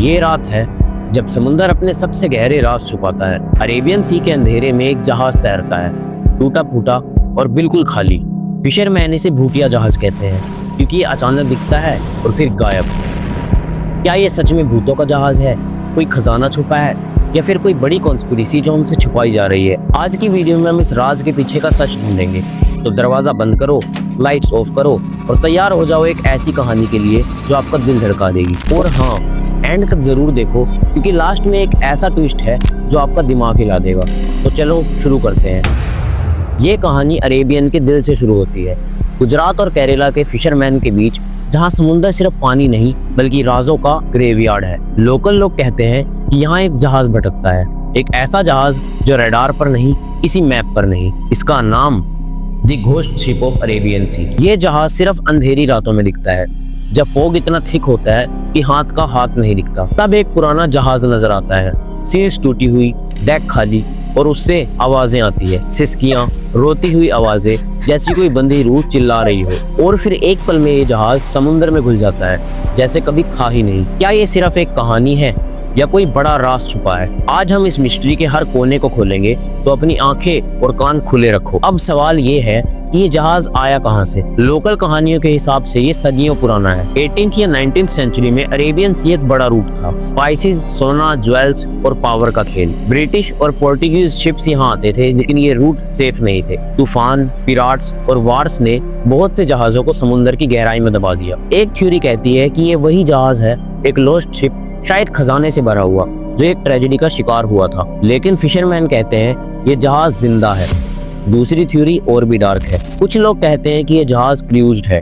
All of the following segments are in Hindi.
ये रात है जब समुंदर अपने सबसे गहरे राज छुपाता है। अरेबियन सी के अंधेरे में एक जहाज तैरता है, टूटा फूटा और बिल्कुल खाली। फिशरमैन इसे भूतिया जहाज कहते हैं क्योंकि ये अचानक दिखता है और फिर गायब। क्या ये सच में भूतों का जहाज है, कोई खजाना छुपा है, या फिर कोई बड़ी कॉन्स्पिरेसी जो हमसे छुपाई जा रही है? आज की वीडियो में हम इस राज के पीछे का सच ढूंढेंगे। तो दरवाजा बंद करो, लाइट्स ऑफ करो और तैयार हो जाओ एक ऐसी कहानी के लिए जो आपका दिल धड़का देगी। और हाँ, एंड तक जरूर देखो क्योंकि लास्ट में एक ऐसा ट्विस्ट है जो आपका दिमाग हिला देगा। तो चलो शुरू करते हैं। ये कहानी अरेबियन के दिल से शुरू होती है, गुजरात और केरला के फिशरमैन के बीच, जहाँ समुंदर सिर्फ पानी नहीं बल्कि राजों का ग्रेवयार्ड है। लोकल लोग कहते हैं कि यहाँ एक जहाज भटकता है, एक ऐसा जहाज जो रडार पर नहीं, किसी मैप पर नहीं। इसका नाम the ghost ship of Arabian sea. ये जहाज सिर्फ अंधेरी रातों में दिखता है, जब फॉग इतना थिक होता है कि हाथ का हाथ नहीं दिखता। तब एक पुराना जहाज नजर आता है, सीट्स टूटी हुई, डेक खाली और उससे आवाजें आती है, सिसकियां, रोती हुई आवाजें, जैसी कोई बंधी रूह चिल्ला रही हो। और फिर एक पल में ये जहाज समुद्र में घुल जाता है, जैसे कभी था ही नहीं। क्या ये सिर्फ एक कहानी है या कोई बड़ा राज छुपा है? आज हम इस मिस्ट्री के हर कोने को खोलेंगे, तो अपनी आंखें और कान खुले रखो। अब सवाल ये है कि ये जहाज आया कहां से? लोकल कहानियों के हिसाब से ये सदियों पुराना है। 18th या 19th सेंचुरी में अरेबियन सी एक बड़ा रूट था। स्पाइसेस, सोना, ज्वेल्स और पावर का खेल। ब्रिटिश और पोर्टुगीज शिप्स यहाँ आते थे, लेकिन ये रूट सेफ नहीं थे। तूफान, पिराट्स और वार्स ने बहुत से जहाजों को समुद्र की गहराई में दबा दिया। एक थ्योरी कहती है कि ये वही जहाज है, एक लॉस्ट शिप, शायद खजाने से भरा हुआ, जो एक ट्रेजेडी का शिकार हुआ था। लेकिन फिशरमैन कहते हैं ये जहाज जिंदा है। दूसरी थ्योरी और भी डार्क है। कुछ लोग कहते हैं कि ये जहाज क्रूज्ड है,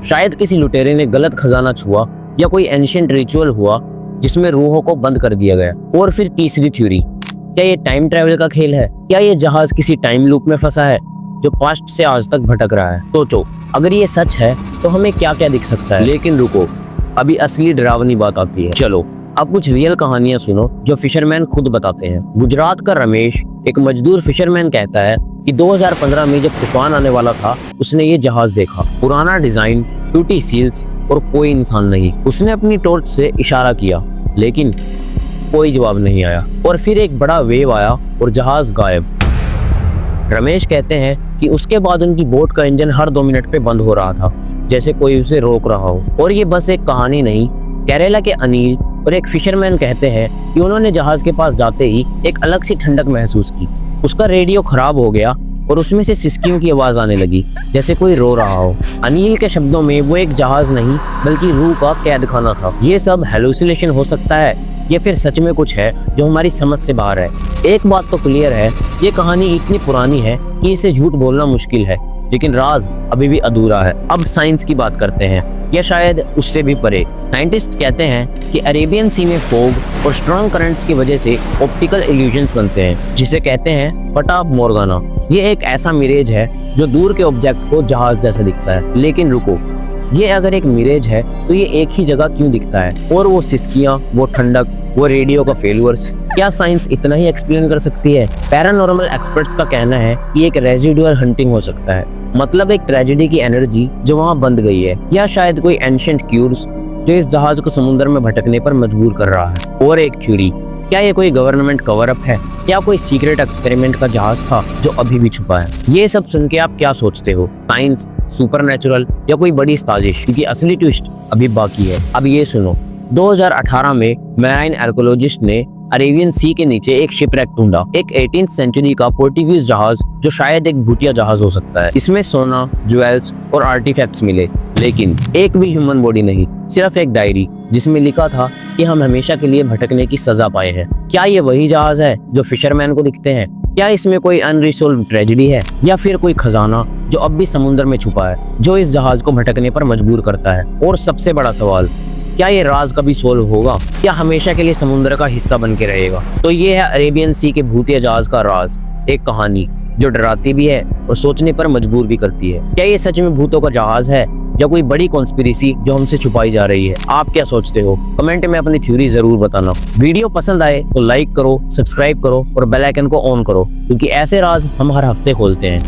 शायद किसी लुटेरे ने गलत खजाना छुआ या कोई एंशिएंट रिचुअल हुआ जिसमें रूहों को बंद कर दिया गया। और फिर तीसरी थ्योरी, क्या ये टाइम ट्रेवल का खेल है? क्या ये जहाज किसी टाइम लूप में फंसा है जो पास्ट से आज तक भटक रहा है? सोचो, अगर ये सच है तो हमें क्या क्या दिख सकता है। लेकिन रुको, अभी असली डरावनी बात आती है। चलो अब कुछ रियल कहानियां सुनो जो फिशरमैन खुद बताते हैं। गुजरात का रमेश, एक मजदूर फिशरमैन, कहता है कि 2015 में जब तूफान आने वाला था, उसने ये जहाज देखा। पुराना डिजाइन, टूटी सील्स और कोई इंसान नहीं। उसने अपनी टॉर्च से इशारा किया, लेकिन कोई जवाब नहीं आया। और फिर एक बड़ा वेव आया और जहाज गायब। रमेश कहते हैं कि उसके बाद उनकी बोट का इंजन हर 2 मिनट पे बंद हो रहा था, जैसे कोई उसे रोक रहा हो। और ये बस एक कहानी नहीं। केरला के अनिल और एक फिशरमैन कहते हैं कि उन्होंने जहाज के पास जाते ही एक अलग सी ठंडक महसूस की। उसका रेडियो खराब हो गया और उसमें से सिसकियों की आवाज आने लगी, जैसे कोई रो रहा हो। अनिल के शब्दों में वो एक जहाज नहीं बल्कि रूह का कैद खाना था। ये सब हेलुसिनेशन हो सकता है या फिर सच में कुछ है जो हमारी समझ से बाहर है। एक बात तो क्लियर है, ये कहानी इतनी पुरानी है कि इसे झूठ बोलना मुश्किल है, लेकिन राज अभी भी अधूरा है। अब साइंस की बात करते हैं, या शायद उससे भी परे। साइंटिस्ट कहते हैं कि अरेबियन सी में फोग और स्ट्रॉन्ग करंट्स की वजह से ऑप्टिकल इल्यूजन्स बनते हैं, जिसे कहते हैं फटा मोर्गाना। ये एक ऐसा मिरेज है जो दूर के ऑब्जेक्ट को जहाज जैसा दिखता है। लेकिन रुको, ये अगर एक मिरेज है तो ये एक ही जगह क्यों दिखता है? और वो सिसकियां, वो ठंडक, वो रेडियो का फेलियर्स, क्या साइंस इतना ही एक्सप्लेन कर सकती है? पैरानॉर्मल एक्सपर्ट्स का कहना है कि एक रेजिडुअल हंटिंग हो सकता है, मतलब एक ट्रेजेडी की एनर्जी जो वहाँ बंद गई है, या शायद कोई एंशिएंट क्यूर्स जो इस जहाज को समुद्र में भटकने पर मजबूर कर रहा है। और एक थ्योरी, क्या ये कोई गवर्नमेंट कवर अप है या कोई सीक्रेट एक्सपेरिमेंट का जहाज था जो अभी भी छुपा है? ये सब सुन के आप क्या सोचते हो? साइंस, सुपरनैचुरल या कोई बड़ी साजिश? क्योंकि असली ट्विस्ट अभी बाकी है। अब ये सुनो, 2018 में मैराइन आर्कियोलॉजिस्ट ने अरेबियन सी के नीचे एक शिपरेक ढूंढा, एक 18th सेंचुरी का पोर्टुगीज जहाज जो शायद एक भूतिया जहाज हो सकता है। इसमें सोना, ज्वेल्स और आर्टिफैक्ट्स मिले, लेकिन एक भी ह्यूमन बॉडी नहीं, सिर्फ एक डायरी जिसमें लिखा था कि हम हमेशा के लिए भटकने की सजा पाए हैं। क्या ये वही जहाज है जो फिशरमैन को दिखते हैं? क्या इसमें कोई अनरिसॉल्व ट्रेजेडी है या फिर कोई खजाना जो अब भी समुद्र में छुपा है, जो इस जहाज को भटकने पर मजबूर करता है? और सबसे बड़ा सवाल, क्या ये राज कभी सोल्व होगा? क्या हमेशा के लिए समुद्र का हिस्सा बन के रहेगा? तो ये है अरेबियन सी के भूतिया जहाज का राज, एक कहानी जो डराती भी है और सोचने पर मजबूर भी करती है। क्या ये सच में भूतों का जहाज है या कोई बड़ी कॉन्स्पिरेसी जो हमसे छुपाई जा रही है? आप क्या सोचते हो? कमेंट में अपनी थ्योरी जरूर बताना। वीडियो पसंद आए तो लाइक करो, सब्सक्राइब करो और बेल आइकन को ऑन करो, क्योंकि ऐसे राज हम हर हफ्ते खोलते हैं।